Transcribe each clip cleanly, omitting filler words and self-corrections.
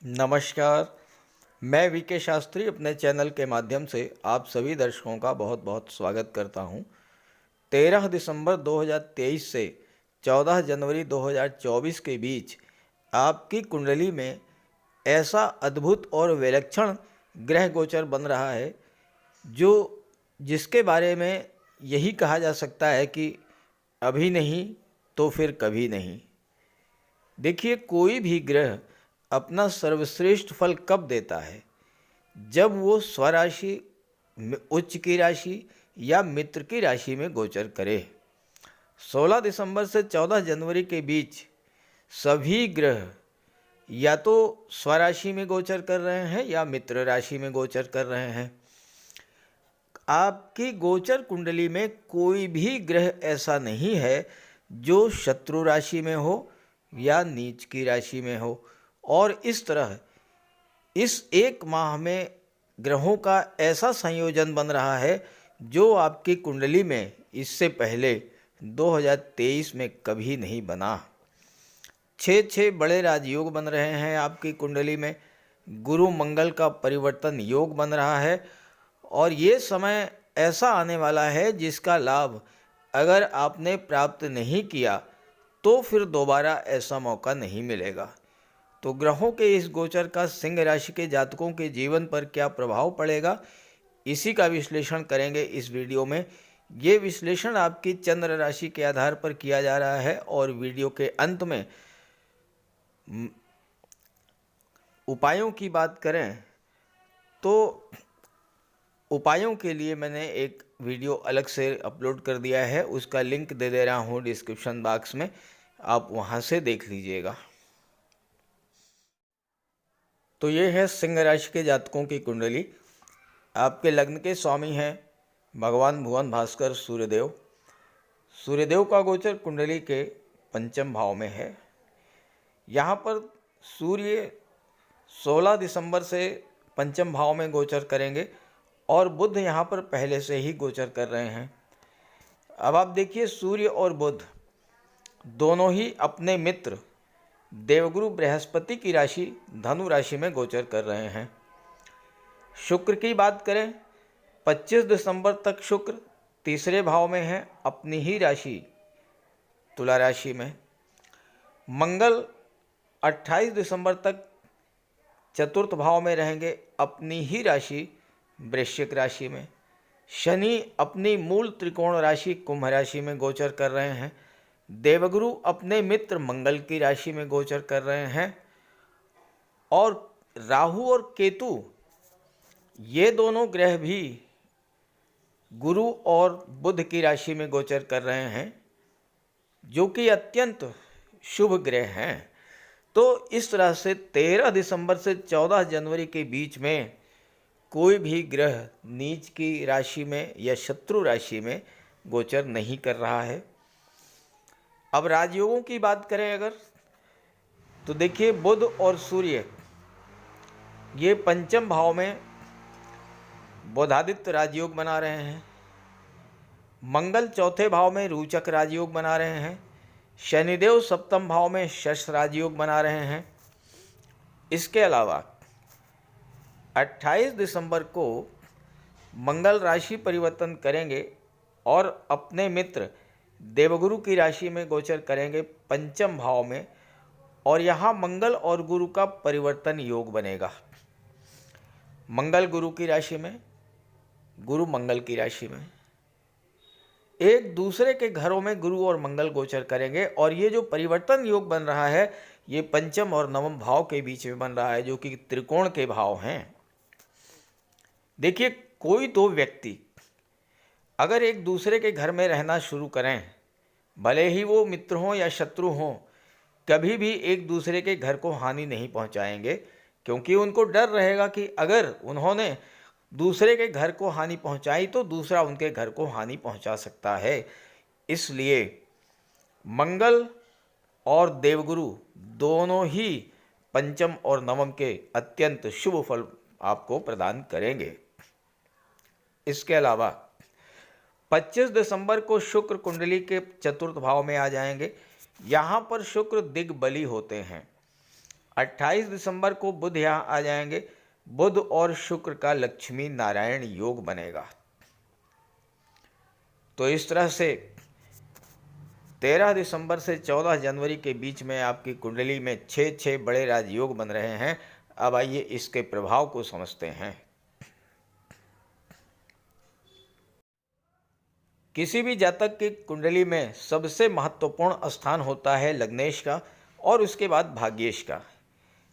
नमस्कार। मैं वीके शास्त्री अपने चैनल के माध्यम से आप सभी दर्शकों का बहुत बहुत स्वागत करता हूं। 13 दिसंबर 2023 से 14 जनवरी 2024 के बीच आपकी कुंडली में ऐसा अद्भुत और विलक्षण ग्रह गोचर बन रहा है जो जिसके बारे में यही कहा जा सकता है कि अभी नहीं तो फिर कभी नहीं। देखिए, कोई भी ग्रह अपना सर्वश्रेष्ठ फल कब देता है? जब वो स्वराशि, उच्च की राशि या मित्र की राशि में गोचर करे। 16 दिसंबर से 14 जनवरी के बीच सभी ग्रह या तो स्वराशि में गोचर कर रहे हैं या मित्र राशि में गोचर कर रहे हैं। आपकी गोचर कुंडली में कोई भी ग्रह ऐसा नहीं है जो शत्रु राशि में हो या नीच की राशि में हो। और इस तरह इस एक माह में ग्रहों का ऐसा संयोजन बन रहा है जो आपकी कुंडली में इससे पहले 2023 में कभी नहीं बना। 6 बड़े राजयोग बन रहे हैं आपकी कुंडली में। गुरु मंगल का परिवर्तन योग बन रहा है और ये समय ऐसा आने वाला है जिसका लाभ अगर आपने प्राप्त नहीं किया तो फिर दोबारा ऐसा मौका नहीं मिलेगा। तो ग्रहों के इस गोचर का सिंह राशि के जातकों के जीवन पर क्या प्रभाव पड़ेगा, इसी का विश्लेषण करेंगे इस वीडियो में। ये विश्लेषण आपकी चंद्र राशि के आधार पर किया जा रहा है और वीडियो के अंत में उपायों की बात करें तो उपायों के लिए मैंने एक वीडियो अलग से अपलोड कर दिया है, उसका लिंक दे दे रहा हूँ डिस्क्रिप्शन बॉक्स में, आप वहाँ से देख लीजिएगा। तो ये है सिंह राशि के जातकों की कुंडली। आपके लग्न के स्वामी हैं भगवान भुवन भास्कर सूर्यदेव। सूर्यदेव का गोचर कुंडली के पंचम भाव में है। यहाँ पर सूर्य 16 दिसंबर से पंचम भाव में गोचर करेंगे और बुध यहाँ पर पहले से ही गोचर कर रहे हैं। अब आप देखिए, सूर्य और बुध दोनों ही अपने मित्र देवगुरु बृहस्पति की राशि धनु राशि में गोचर कर रहे हैं। शुक्र की बात करें, 25 दिसंबर तक शुक्र तीसरे भाव में है अपनी ही राशि तुला राशि में। मंगल 28 दिसंबर तक चतुर्थ भाव में रहेंगे अपनी ही राशि वृश्चिक राशि में। शनि अपनी मूल त्रिकोण राशि कुंभ राशि में गोचर कर रहे हैं। देवगुरु अपने मित्र मंगल की राशि में गोचर कर रहे हैं और राहु और केतु ये दोनों ग्रह भी गुरु और बुध की राशि में गोचर कर रहे हैं, जो कि अत्यंत शुभ ग्रह हैं। तो इस तरह से 13 दिसंबर से 14 जनवरी के बीच में कोई भी ग्रह नीच की राशि में या शत्रु राशि में गोचर नहीं कर रहा है। अब राजयोगों की बात करें अगर, तो देखिए, बुध और सूर्य ये पंचम भाव में बुधादित्य राजयोग बना रहे हैं। मंगल चौथे भाव में रोचक राजयोग बना रहे हैं। शनिदेव सप्तम भाव में शश राजयोग बना रहे हैं। इसके अलावा 28 दिसंबर को मंगल राशि परिवर्तन करेंगे और अपने मित्र देवगुरु की राशि में गोचर करेंगे पंचम भाव में, और यहाँ मंगल और गुरु का परिवर्तन योग बनेगा। मंगल गुरु की राशि में, गुरु मंगल की राशि में, एक दूसरे के घरों में गुरु और मंगल गोचर करेंगे। और ये जो परिवर्तन योग बन रहा है ये पंचम और नवम भाव के बीच में बन रहा है, जो कि त्रिकोण के भाव हैं। देखिए, कोई दो व्यक्ति अगर एक दूसरे के घर में रहना शुरू करें, भले ही वो मित्र हों या शत्रु हों, कभी भी एक दूसरे के घर को हानि नहीं पहुंचाएंगे, क्योंकि उनको डर रहेगा कि अगर उन्होंने दूसरे के घर को हानि पहुंचाई तो दूसरा उनके घर को हानि पहुंचा सकता है। इसलिए मंगल और देवगुरु दोनों ही पंचम और नवम के अत्यंत शुभ फल आपको प्रदान करेंगे। इसके अलावा 25 दिसंबर को शुक्र कुंडली के चतुर्थ भाव में आ जाएंगे। यहाँ पर शुक्र दिग्बली होते हैं। 28 दिसंबर को बुध यहाँ आ जाएंगे। बुध और शुक्र का लक्ष्मी नारायण योग बनेगा। तो इस तरह से 13 दिसंबर से 14 जनवरी के बीच में आपकी कुंडली में 6 बड़े राजयोग बन रहे हैं। अब आइए इसके प्रभाव को समझते हैं। किसी भी जातक की कुंडली में सबसे महत्वपूर्ण स्थान होता है लग्नेश का और उसके बाद भाग्येश का।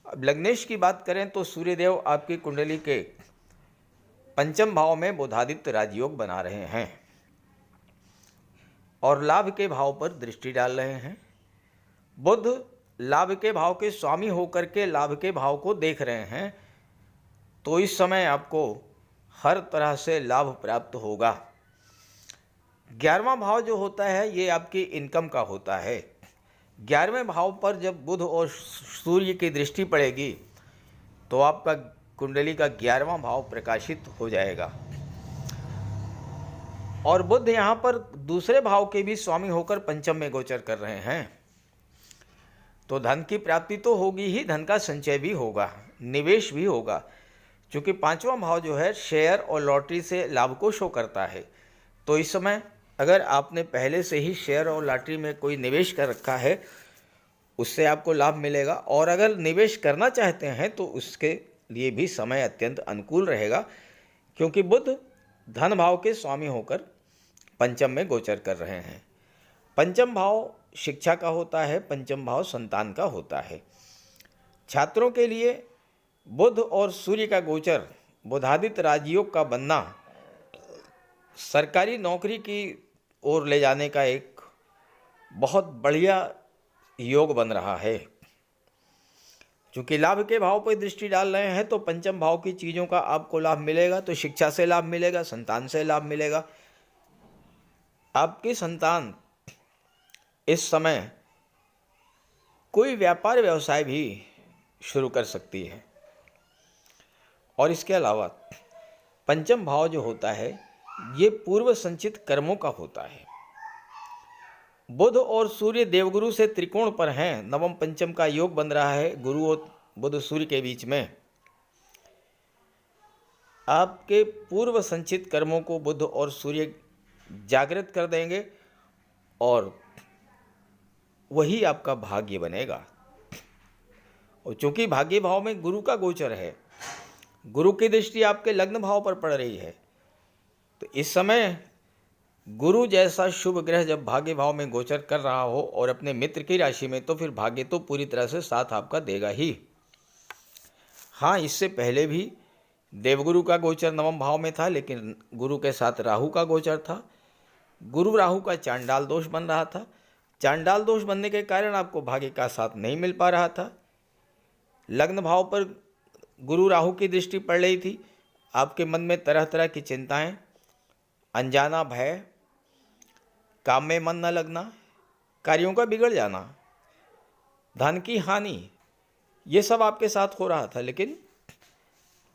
अब लग्नेश की बात करें तो सूर्यदेव आपकी कुंडली के पंचम भाव में बुधादित्य राजयोग बना रहे हैं और लाभ के भाव पर दृष्टि डाल रहे हैं। बुध लाभ के भाव के स्वामी होकर के लाभ के भाव को देख रहे हैं, तो इस समय आपको हर तरह से लाभ प्राप्त होगा। 11वां भाव जो होता है ये आपकी इनकम का होता है। 11वें भाव पर जब बुध और सूर्य की दृष्टि पड़ेगी तो आपका कुंडली का 11वां भाव प्रकाशित हो जाएगा और बुध यहाँ पर दूसरे भाव के भी स्वामी होकर पंचम में गोचर कर रहे हैं। तो धन की प्राप्ति तो होगी ही, धन का संचय भी होगा, निवेश भी होगा, क्योंकि 5वां भाव जो है शेयर और लॉटरी से लाभ को शो करता है। तो इस समय अगर आपने पहले से ही शेयर और लॉटरी में कोई निवेश कर रखा है उससे आपको लाभ मिलेगा, और अगर निवेश करना चाहते हैं तो उसके लिए भी समय अत्यंत अनुकूल रहेगा, क्योंकि बुध धन भाव के स्वामी होकर पंचम में गोचर कर रहे हैं। पंचम भाव शिक्षा का होता है, पंचम भाव संतान का होता है। छात्रों के लिए बुध और सूर्य का गोचर, बुधादित्य राजयोग का बनना सरकारी नौकरी की ओर ले जाने का एक बहुत बढ़िया योग बन रहा है। चूँकि लाभ के भाव पर दृष्टि डाल रहे हैं तो पंचम भाव की चीज़ों का आपको लाभ मिलेगा। तो शिक्षा से लाभ मिलेगा, संतान से लाभ मिलेगा। आपकी संतान इस समय कोई व्यापार व्यवसाय भी शुरू कर सकती है। और इसके अलावा पंचम भाव जो होता है ये पूर्व संचित कर्मों का होता है। बुध और सूर्य देवगुरु से त्रिकोण पर हैं, नवम पंचम का योग बन रहा है गुरु और बुध सूर्य के बीच में। आपके पूर्व संचित कर्मों को बुध और सूर्य जागृत कर देंगे और वही आपका भाग्य बनेगा। और चूंकि भाग्य भाव में गुरु का गोचर है, गुरु की दृष्टि आपके लग्न भाव पर पड़ रही है, तो इस समय गुरु जैसा शुभ ग्रह जब भाग्य भाव में गोचर कर रहा हो और अपने मित्र की राशि में, तो फिर भाग्य तो पूरी तरह से साथ आपका देगा ही। हाँ, इससे पहले भी देवगुरु का गोचर नवम भाव में था, लेकिन गुरु के साथ राहु का गोचर था। गुरु राहु का चांडाल दोष बन रहा था। चांडाल दोष बनने के कारण आपको भाग्य का साथ नहीं मिल पा रहा था। लग्न भाव पर गुरु राहु की दृष्टि पड़ रही थी। आपके मन में तरह तरह की चिंताएं, अनजाना भय, काम में मन न लगना, कार्यों का बिगड़ जाना, धन की हानि, ये सब आपके साथ हो रहा था। लेकिन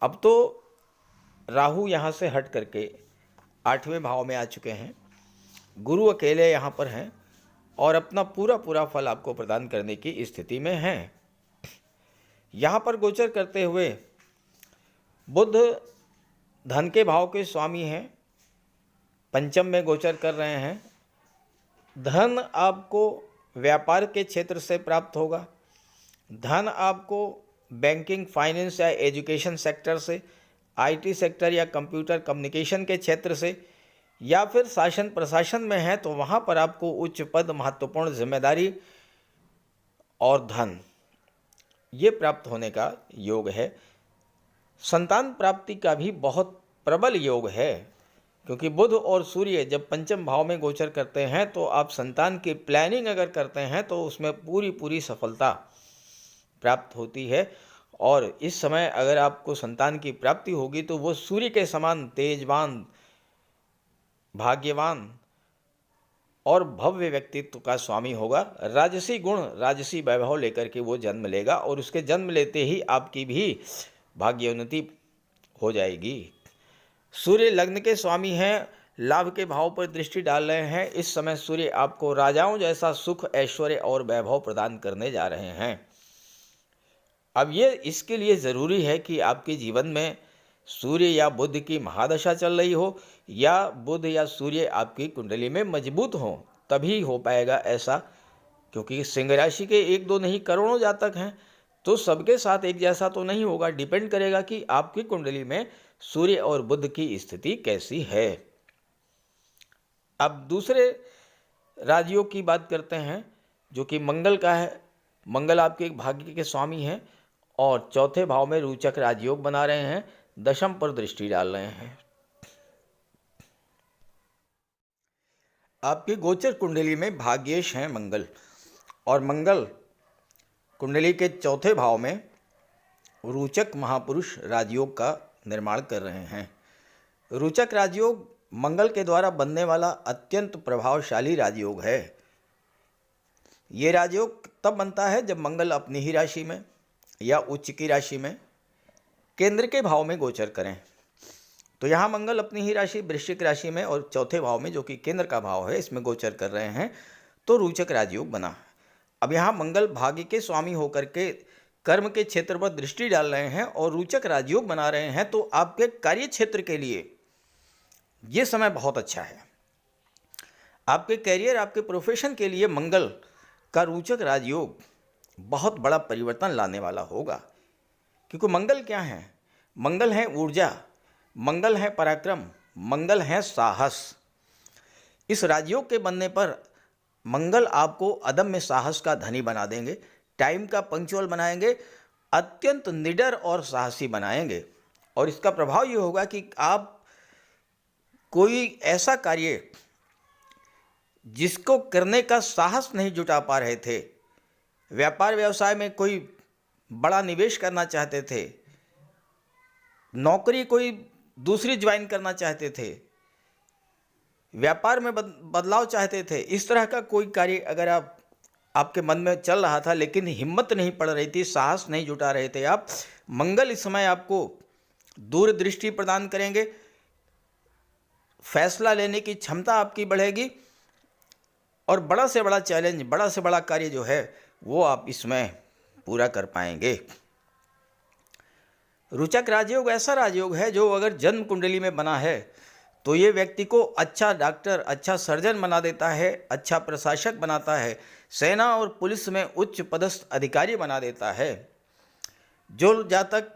अब तो राहु यहाँ से हट करके 8वें भाव में आ चुके हैं, गुरु अकेले यहाँ पर हैं और अपना पूरा फल आपको प्रदान करने की स्थिति में हैं। यहाँ पर गोचर करते हुए बुध धन के भाव के स्वामी हैं, पंचम में गोचर कर रहे हैं। धन आपको व्यापार के क्षेत्र से प्राप्त होगा। धन आपको बैंकिंग, फाइनेंस या एजुकेशन सेक्टर से, आईटी सेक्टर या कंप्यूटर कम्युनिकेशन के क्षेत्र से, या फिर शासन प्रशासन में है तो वहाँ पर आपको उच्च पद, महत्वपूर्ण जिम्मेदारी और धन ये प्राप्त होने का योग है। संतान प्राप्ति का भी बहुत प्रबल योग है, क्योंकि बुध और सूर्य जब पंचम भाव में गोचर करते हैं तो आप संतान की प्लानिंग अगर करते हैं तो उसमें पूरी सफलता प्राप्त होती है। और इस समय अगर आपको संतान की प्राप्ति होगी तो वो सूर्य के समान तेजवान, भाग्यवान और भव्य व्यक्तित्व का स्वामी होगा। राजसी गुण, राजसी वैभव लेकर के वो जन्म लेगा और उसके जन्म लेते ही आपकी भी भाग्योन्नति हो जाएगी। सूर्य लग्न के स्वामी हैं, लाभ के भाव पर दृष्टि डाल रहे हैं। इस समय सूर्य आपको राजाओं जैसा सुख, ऐश्वर्य और वैभव प्रदान करने जा रहे हैं। अब ये इसके लिए ज़रूरी है कि आपके जीवन में सूर्य या बुध की महादशा चल रही हो, या बुध या सूर्य आपकी कुंडली में मजबूत हो, तभी हो पाएगा ऐसा। क्योंकि सिंह राशि के एक दो नहीं करोड़ों जातक हैं, तो सबके साथ एक जैसा तो नहीं होगा। डिपेंड करेगा कि आपकी कुंडली में सूर्य और बुध की स्थिति कैसी है। अब दूसरे राजयोग की बात करते हैं, जो कि मंगल का है। मंगल आपके भाग्य के स्वामी हैं और चौथे भाव में रोचक राजयोग बना रहे हैं, दशम पर दृष्टि डाल रहे हैं। आपकी गोचर कुंडली में भाग्येश हैं मंगल, और मंगल कुंडली के चौथे भाव में रोचक महापुरुष राजयोग का निर्माण कर रहे हैं। रोचक राजयोग मंगल के द्वारा बनने वाला अत्यंत प्रभावशाली राजयोग है। ये राजयोग तब बनता है जब मंगल अपनी ही राशि में या उच्च की राशि में केंद्र के भाव में गोचर करें। तो यहाँ मंगल अपनी ही राशि वृश्चिक राशि में और चौथे भाव में, जो कि केंद्र का भाव है, इसमें गोचर कर रहे हैं, तो रोचक राजयोग बना। अब यहाँ मंगल भाग्य के स्वामी होकर के कर्म के क्षेत्र पर दृष्टि डाल रहे हैं और रोचक राजयोग बना रहे हैं, तो आपके कार्य क्षेत्र के लिए ये समय बहुत अच्छा है। आपके कैरियर, आपके प्रोफेशन के लिए मंगल का रोचक राजयोग बहुत बड़ा परिवर्तन लाने वाला होगा। क्योंकि मंगल क्या है? मंगल है ऊर्जा, मंगल है पराक्रम, मंगल है साहस। इस राजयोग के बनने पर मंगल आपको अदम्य साहस का धनी बना देंगे, टाइम का पंक्चुअल बनाएंगे, अत्यंत निडर और साहसी बनाएंगे। और इसका प्रभाव ये होगा कि आप कोई ऐसा कार्य जिसको करने का साहस नहीं जुटा पा रहे थे, व्यापार व्यवसाय में कोई बड़ा निवेश करना चाहते थे, नौकरी कोई दूसरी ज्वाइन करना चाहते थे, व्यापार में बदलाव चाहते थे, इस तरह का कोई कार्य अगर आपके मन में चल रहा था लेकिन हिम्मत नहीं पड़ रही थी, साहस नहीं जुटा रहे थे आप, मंगल इस समय आपको दूरदृष्टि प्रदान करेंगे, फैसला लेने की क्षमता आपकी बढ़ेगी और बड़ा से बड़ा चैलेंज, बड़ा से बड़ा कार्य जो है वो आप इसमें पूरा कर पाएंगे। रोचक राजयोग ऐसा राजयोग है जो अगर जन्म कुंडली में बना है तो ये व्यक्ति को अच्छा डॉक्टर, अच्छा सर्जन बना देता है, अच्छा प्रशासक बनाता है, सेना और पुलिस में उच्च पदस्थ अधिकारी बना देता है। जो जातक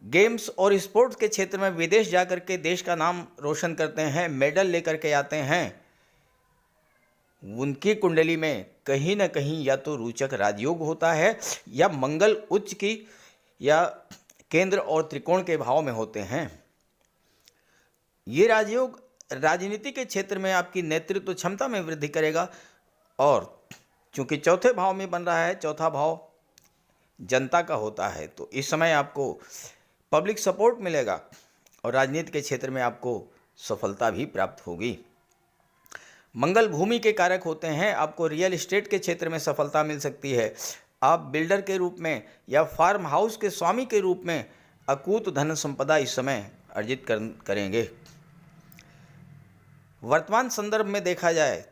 गेम्स और स्पोर्ट्स के क्षेत्र में विदेश जाकर के देश का नाम रोशन करते हैं, मेडल लेकर के आते हैं, उनकी कुंडली में कहीं ना कहीं या तो रोचक राजयोग होता है या मंगल उच्च की या केंद्र और त्रिकोण के भाव में होते हैं। ये राजयोग राजनीति के क्षेत्र में आपकी नेतृत्व क्षमता में वृद्धि करेगा। और चूंकि चौथे भाव में बन रहा है, चौथा भाव जनता का होता है, तो इस समय आपको पब्लिक सपोर्ट मिलेगा और राजनीति के क्षेत्र में आपको सफलता भी प्राप्त होगी। मंगल भूमि के कारक होते हैं, आपको रियल एस्टेट के क्षेत्र में सफलता मिल सकती है। आप बिल्डर के रूप में या फार्म हाउस के स्वामी के रूप में अकूत धन संपदा इस समय अर्जित करेंगे। वर्तमान संदर्भ में देखा जाए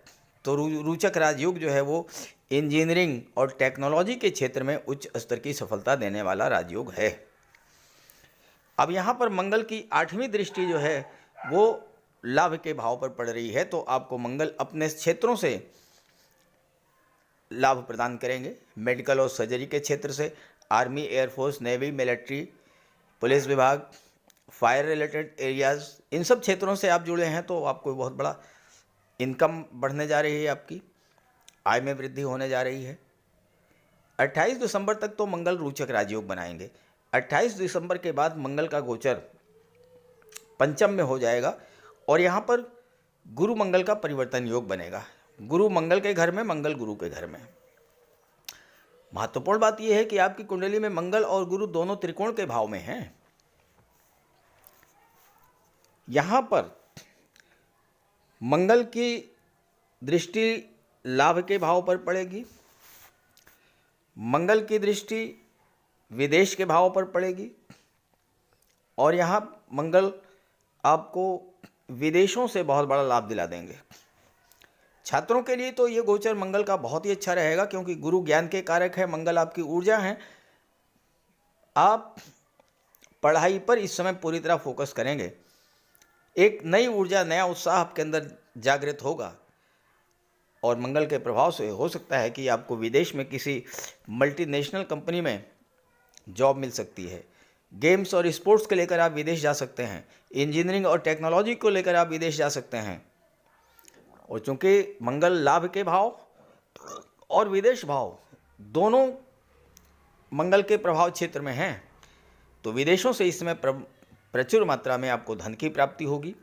तो रोचक राजयोग जो है वो इंजीनियरिंग और टेक्नोलॉजी के क्षेत्र में उच्च स्तर की सफलता देने वाला राजयोग है। अब यहाँ पर मंगल की 8वीं दृष्टि जो है वो लाभ के भाव पर पड़ रही है, तो आपको मंगल अपने क्षेत्रों से लाभ प्रदान करेंगे। मेडिकल और सर्जरी के क्षेत्र से, army, air force, navy, military, police विभाग, फायर रिलेटेड एरियाज़, इन सब क्षेत्रों से आप जुड़े हैं तो आपको बहुत बड़ा इनकम बढ़ने जा रही है, आपकी आय में वृद्धि होने जा रही है। 28 दिसंबर तक तो मंगल रोचक राजयोग बनाएंगे। 28 दिसंबर के बाद मंगल का गोचर पंचम में हो जाएगा और यहाँ पर गुरु मंगल का परिवर्तन योग बनेगा। गुरु मंगल के घर में, मंगल गुरु के घर में। महत्वपूर्ण बात यह है कि आपकी कुंडली में मंगल और गुरु दोनों त्रिकोण के भाव में हैं। यहाँ पर मंगल की दृष्टि लाभ के भाव पर पड़ेगी, मंगल की दृष्टि विदेश के भाव पर पड़ेगी और यहाँ मंगल आपको विदेशों से बहुत बड़ा लाभ दिला देंगे। छात्रों के लिए तो ये गोचर मंगल का बहुत ही अच्छा रहेगा, क्योंकि गुरु ज्ञान के कारक है, मंगल आपकी ऊर्जा है, आप पढ़ाई पर इस समय पूरी तरह फोकस करेंगे। एक नई ऊर्जा, नया उत्साह आपके अंदर जागृत होगा और मंगल के प्रभाव से हो सकता है कि आपको विदेश में किसी मल्टीनेशनल कंपनी में जॉब मिल सकती है। गेम्स और स्पोर्ट्स के लेकर आप विदेश जा सकते हैं। इंजीनियरिंग और टेक्नोलॉजी को लेकर आप विदेश जा सकते हैं। और चूंकि मंगल लाभ के भाव और विदेश भाव दोनों मंगल के प्रभाव क्षेत्र में हैं, तो विदेशों से इस समय प्रचुर मात्रा में आपको धन की प्राप्ति होगी।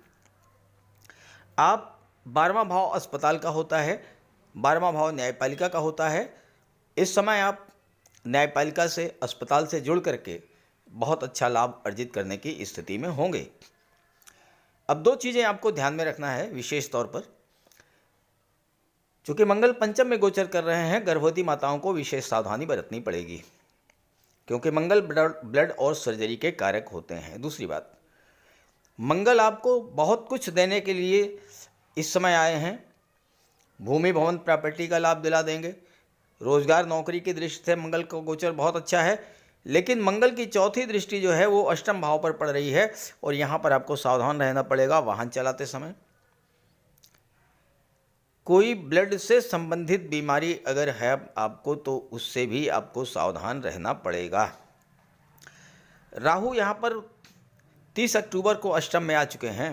आप 12वां भाव अस्पताल का होता है, 12वां भाव न्यायपालिका का होता है। इस समय आप न्यायपालिका से, अस्पताल से जुड़ करके बहुत अच्छा लाभ अर्जित करने की स्थिति में होंगे। अब 2 चीज़ें आपको ध्यान में रखना है विशेष तौर पर। चूँकि मंगल पंचम में गोचर कर रहे हैं, गर्भवती माताओं को विशेष सावधानी बरतनी पड़ेगी, क्योंकि मंगल ब्लड और सर्जरी के कारक होते हैं। दूसरी बात, मंगल आपको बहुत कुछ देने के लिए इस समय आए हैं। भूमि भवन प्रॉपर्टी का लाभ दिला देंगे। रोजगार नौकरी की दृष्टि से मंगल का गोचर बहुत अच्छा है, लेकिन मंगल की चौथी दृष्टि जो है वो अष्टम भाव पर पड़ रही है और यहाँ पर आपको सावधान रहना पड़ेगा वाहन चलाते समय। कोई ब्लड से संबंधित बीमारी अगर है आपको तो उससे भी आपको सावधान रहना पड़ेगा। राहु यहाँ पर 30 अक्टूबर को अष्टम में आ चुके हैं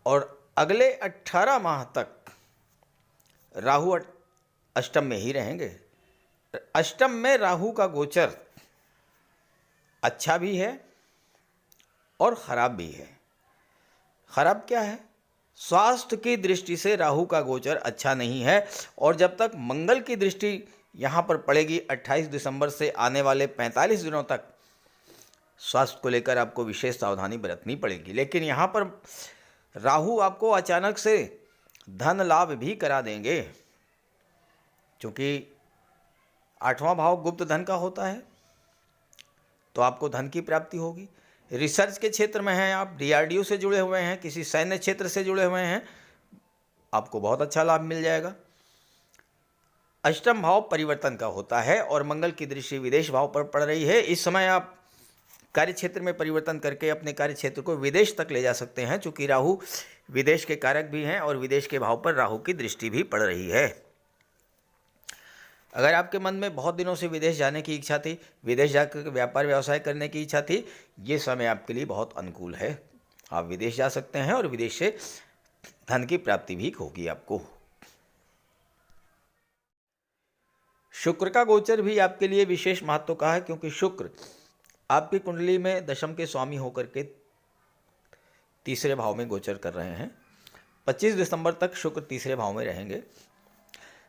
और अगले 18 माह तक राहु अष्टम में ही रहेंगे। अष्टम में राहु का गोचर अच्छा भी है और खराब भी है। खराब क्या है? स्वास्थ्य की दृष्टि से राहु का गोचर अच्छा नहीं है और जब तक मंगल की दृष्टि यहाँ पर पड़ेगी 28 दिसंबर से आने वाले 45 दिनों तक स्वास्थ्य को लेकर आपको विशेष सावधानी बरतनी पड़ेगी। लेकिन यहाँ पर राहु आपको अचानक से धन लाभ भी करा देंगे, क्योंकि 8वां भाव गुप्त धन का होता है, तो आपको धन की प्राप्ति होगी। रिसर्च के क्षेत्र में हैं आप, DRDO से जुड़े हुए हैं, किसी सैन्य क्षेत्र से जुड़े हुए हैं, आपको बहुत अच्छा लाभ मिल जाएगा। अष्टम भाव परिवर्तन का होता है और मंगल की दृष्टि विदेश भाव पर पड़ रही है। इस समय आप कार्य क्षेत्र में परिवर्तन करके अपने कार्य क्षेत्र को विदेश तक ले जा सकते हैं, चूँकि राहु विदेश के कारक भी हैं और विदेश के भाव पर राहु की दृष्टि भी पड़ रही है। अगर आपके मन में बहुत दिनों से विदेश जाने की इच्छा थी, विदेश जाकर व्यापार व्यवसाय करने की इच्छा थी, ये समय आपके लिए बहुत अनुकूल है। आप विदेश जा सकते हैं और विदेश से धन की प्राप्ति भी होगी आपको। शुक्र का गोचर भी आपके लिए विशेष महत्व का है, क्योंकि शुक्र आपकी कुंडली में दशम के स्वामी होकर के तीसरे भाव में गोचर कर रहे हैं। 25 दिसंबर तक शुक्र तीसरे भाव में रहेंगे।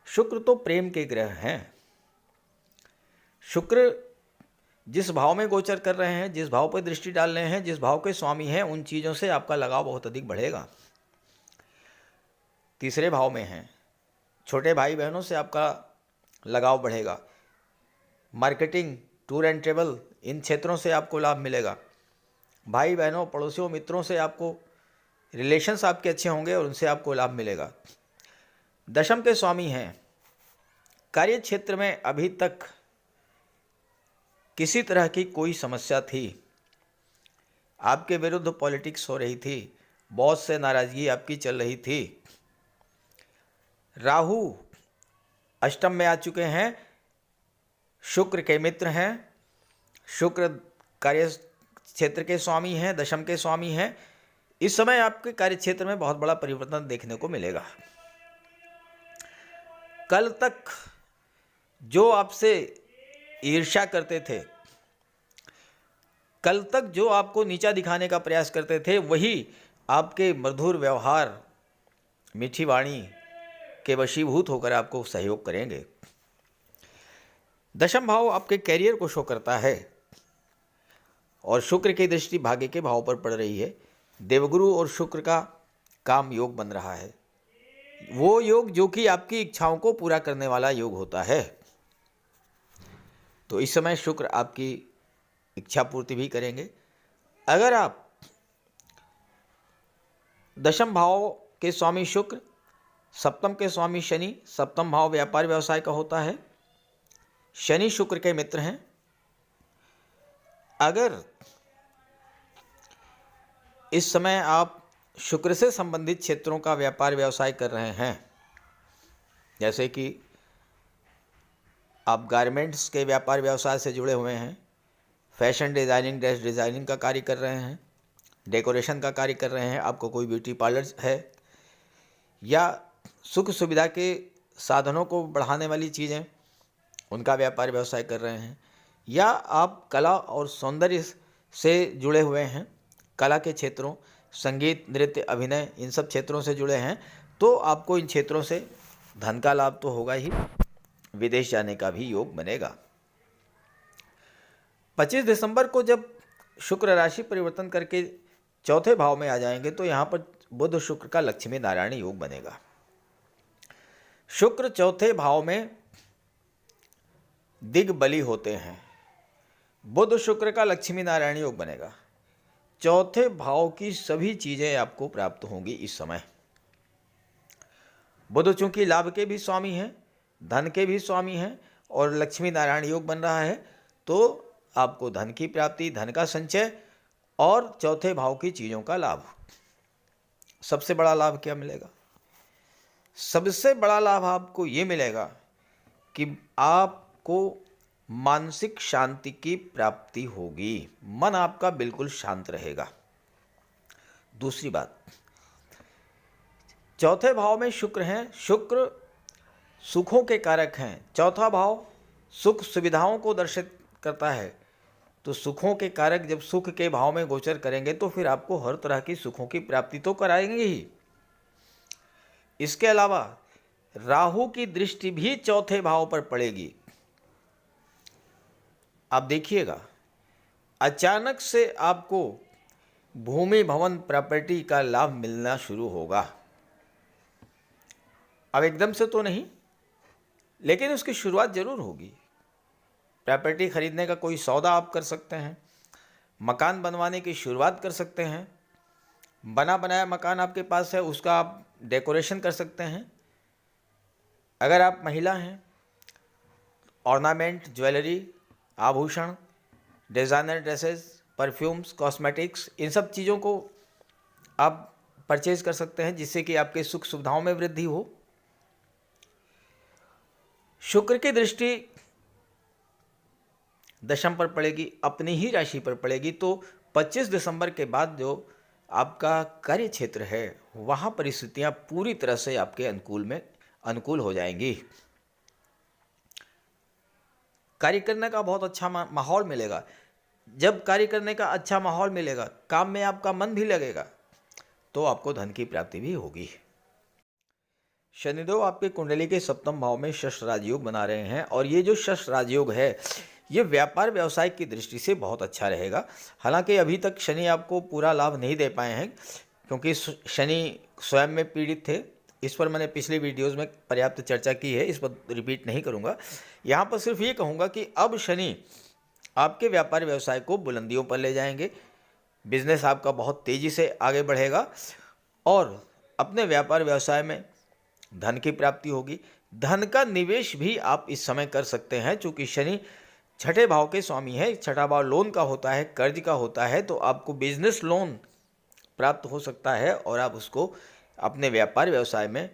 शुक्र तो प्रेम के ग्रह हैं। शुक्र जिस भाव में गोचर कर रहे हैं, जिस भाव पर दृष्टि डाल रहे हैं, जिस भाव के स्वामी हैं, उन चीज़ों से आपका लगाव बहुत अधिक बढ़ेगा। तीसरे भाव में हैं, छोटे भाई बहनों से आपका लगाव बढ़ेगा। मार्केटिंग, टूर एंड ट्रेवल, इन क्षेत्रों से आपको लाभ मिलेगा। भाई बहनों, पड़ोसियों, मित्रों से आपको रिलेशंस आपके अच्छे होंगे और उनसे आपको लाभ मिलेगा। दशम के स्वामी हैं। कार्य क्षेत्र में अभी तक किसी तरह की कोई समस्या थी, आपके विरुद्ध पॉलिटिक्स हो रही थी, बॉस से नाराजगी आपकी चल रही थी। राहु अष्टम में आ चुके हैं, शुक्र के मित्र हैं, शुक्र कार्य क्षेत्र के स्वामी हैं, दशम के स्वामी हैं। इस समय आपके कार्य क्षेत्र में बहुत बड़ा परिवर्तन देखने को मिलेगा। कल तक जो आपसे ईर्ष्या करते थे, कल तक जो आपको नीचा दिखाने का प्रयास करते थे, वही आपके मधुर व्यवहार, मीठी वाणी के वशीभूत होकर आपको सहयोग करेंगे। दशम भाव आपके कैरियर को शो करता है और शुक्र की दृष्टि भाग्य के भाव पर पड़ रही है। देवगुरु और शुक्र का काम योग बन रहा है, वो योग जो कि आपकी इच्छाओं को पूरा करने वाला योग होता है। तो इस समय शुक्र आपकी इच्छा पूर्ति भी करेंगे। अगर आप दशम भाव के स्वामी शुक्र, सप्तम के स्वामी शनि, सप्तम भाव व्यापार व्यवसाय का होता है, शनि शुक्र के मित्र हैं, अगर इस समय आप शुक्र से संबंधित क्षेत्रों का व्यापार व्यवसाय कर रहे हैं, जैसे कि आप गारमेंट्स के व्यापार व्यवसाय से जुड़े हुए हैं, फैशन डिज़ाइनिंग, ड्रेस डिज़ाइनिंग का कार्य कर रहे हैं, डेकोरेशन का कार्य कर रहे हैं, आपको कोई ब्यूटी पार्लर है, या सुख सुविधा के साधनों को बढ़ाने वाली चीज़ें उनका व्यापार व्यवसाय कर रहे हैं, या आप कला और सौंदर्य से जुड़े हुए हैं, कला के क्षेत्रों, संगीत, नृत्य, अभिनय, इन सब क्षेत्रों से जुड़े हैं, तो आपको इन क्षेत्रों से धन का लाभ तो होगा ही, विदेश जाने का भी योग बनेगा। 25 दिसंबर को जब शुक्र राशि परिवर्तन करके चौथे भाव में आ जाएंगे तो यहाँ पर बुध शुक्र का लक्ष्मी नारायण योग बनेगा। शुक्र चौथे भाव में दिग्बली होते हैं, बुध शुक्र का लक्ष्मी नारायण योग बनेगा। चौथे भाव की सभी चीजें आपको प्राप्त होंगी इस समय। बुध चूंकि लाभ के भी स्वामी हैं, धन के भी स्वामी हैं और लक्ष्मी नारायण योग बन रहा है, तो आपको धन की प्राप्ति, धन का संचय और चौथे भाव की चीज़ों का लाभ। सबसे बड़ा लाभ क्या मिलेगा? सबसे बड़ा लाभ आपको ये मिलेगा कि आपको मानसिक शांति की प्राप्ति होगी, मन आपका बिल्कुल शांत रहेगा। दूसरी बात, चौथे भाव में शुक्र हैं, शुक्र सुखों के कारक हैं। चौथा भाव सुख सुविधाओं को दर्शित करता है, तो सुखों के कारक जब सुख के भाव में गोचर करेंगे तो फिर आपको हर तरह की सुखों की प्राप्ति तो कराएंगे ही। इसके अलावा राहु की दृष्टि भी चौथे भाव पर पड़ेगी। आप देखिएगा, अचानक से आपको भूमि, भवन, प्रॉपर्टी का लाभ मिलना शुरू होगा। अब एकदम से तो नहीं, लेकिन उसकी शुरुआत जरूर होगी। प्रॉपर्टी खरीदने का कोई सौदा आप कर सकते हैं, मकान बनवाने की शुरुआत कर सकते हैं, बना बनाया मकान आपके पास है उसका आप डेकोरेशन कर सकते हैं। अगर आप महिला हैं, ऑर्नामेंट, ज्वेलरी, आभूषण, डिज़ाइनर ड्रेसेस, परफ्यूम्स, कॉस्मेटिक्स, इन सब चीज़ों को आप परचेज कर सकते हैं, जिससे कि आपके सुख सुविधाओं में वृद्धि हो। शुक्र की दृष्टि दशम पर पड़ेगी, अपनी ही राशि पर पड़ेगी, तो 25 दिसंबर के बाद जो आपका कार्य क्षेत्र है वहाँ परिस्थितियाँ पूरी तरह से आपके अनुकूल हो जाएंगी। कार्य करने का बहुत अच्छा माहौल मिलेगा। जब कार्य करने का अच्छा माहौल मिलेगा, काम में आपका मन भी लगेगा, तो आपको धन की प्राप्ति भी होगी। शनिदेव आपके कुंडली के सप्तम भाव में शस्त्र राजयोग बना रहे हैं, और ये जो शस्त्र राजयोग है ये व्यापार व्यवसाय की दृष्टि से बहुत अच्छा रहेगा। हालांकि अभी तक शनि आपको पूरा लाभ नहीं दे पाए हैं, क्योंकि शनि स्वयं में पीड़ित थे। इस पर मैंने पिछले वीडियोस में पर्याप्त चर्चा की है, इस पर रिपीट नहीं करूंगा। यहाँ पर सिर्फ ये कहूँगा कि अब शनि आपके व्यापार व्यवसाय को बुलंदियों पर ले जाएंगे, बिजनेस आपका बहुत तेज़ी से आगे बढ़ेगा और अपने व्यापार व्यवसाय में धन की प्राप्ति होगी। धन का निवेश भी आप इस समय कर सकते हैं, चूँकि शनि छठे भाव के स्वामी है। छठा भाव लोन का होता है, कर्ज का होता है, तो आपको बिजनेस लोन प्राप्त हो सकता है और आप उसको अपने व्यापार व्यवसाय में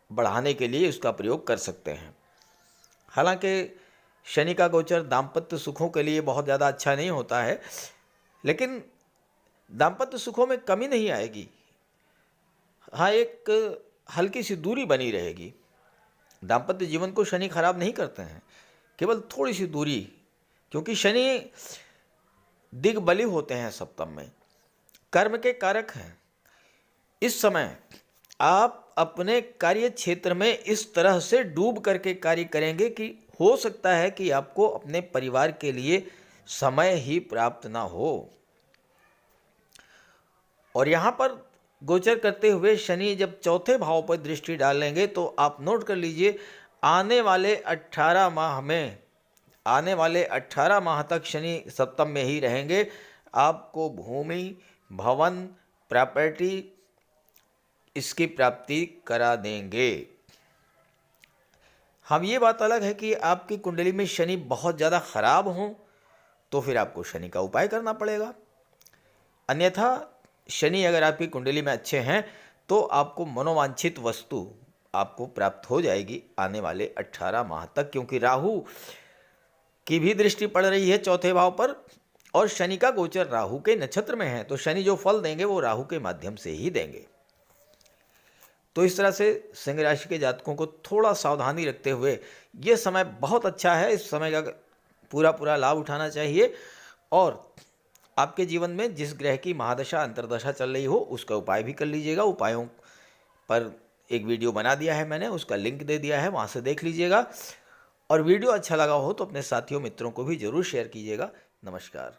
बढ़ाने के लिए उसका प्रयोग कर सकते हैं। हालांकि शनि का गोचर दाम्पत्य सुखों के लिए बहुत ज़्यादा अच्छा नहीं होता है, लेकिन दाम्पत्य सुखों में कमी नहीं आएगी। हाँ, एक हल्की सी दूरी बनी रहेगी। दाम्पत्य जीवन को शनि खराब नहीं करते हैं, केवल थोड़ी सी दूरी, क्योंकि शनि दिग्बली होते हैं सप्तम में, कर्म के कारक हैं। इस समय आप अपने कार्य क्षेत्र में इस तरह से डूब करके कार्य करेंगे कि हो सकता है कि आपको अपने परिवार के लिए समय ही प्राप्त ना हो। और यहाँ पर गोचर करते हुए शनि जब चौथे भाव पर दृष्टि डालेंगे तो आप नोट कर लीजिए, आने वाले 18 माह तक शनि सप्तम में ही रहेंगे। आपको भूमि, भवन, प्रॉपर्टी इसकी प्राप्ति करा देंगे। हम ये बात अलग है कि आपकी कुंडली में शनि बहुत ज़्यादा खराब हों तो फिर आपको शनि का उपाय करना पड़ेगा। अन्यथा शनि अगर आपकी कुंडली में अच्छे हैं तो आपको मनोवांछित वस्तु आपको प्राप्त हो जाएगी आने वाले 18 माह तक, क्योंकि राहु की भी दृष्टि पड़ रही है चौथे भाव पर और शनि का गोचर राहु के नक्षत्र में है, तो शनि जो फल देंगे वो राहु के माध्यम से ही देंगे। तो इस तरह से सिंह राशि के जातकों को थोड़ा सावधानी रखते हुए ये समय बहुत अच्छा है, इस समय का पूरा लाभ उठाना चाहिए और आपके जीवन में जिस ग्रह की महादशा अंतर्दशा चल रही हो उसका उपाय भी कर लीजिएगा। उपायों पर एक वीडियो बना दिया है मैंने, उसका लिंक दे दिया है, वहाँ से देख लीजिएगा। और वीडियो अच्छा लगा हो तो अपने साथियों मित्रों को भी जरूर शेयर कीजिएगा। नमस्कार।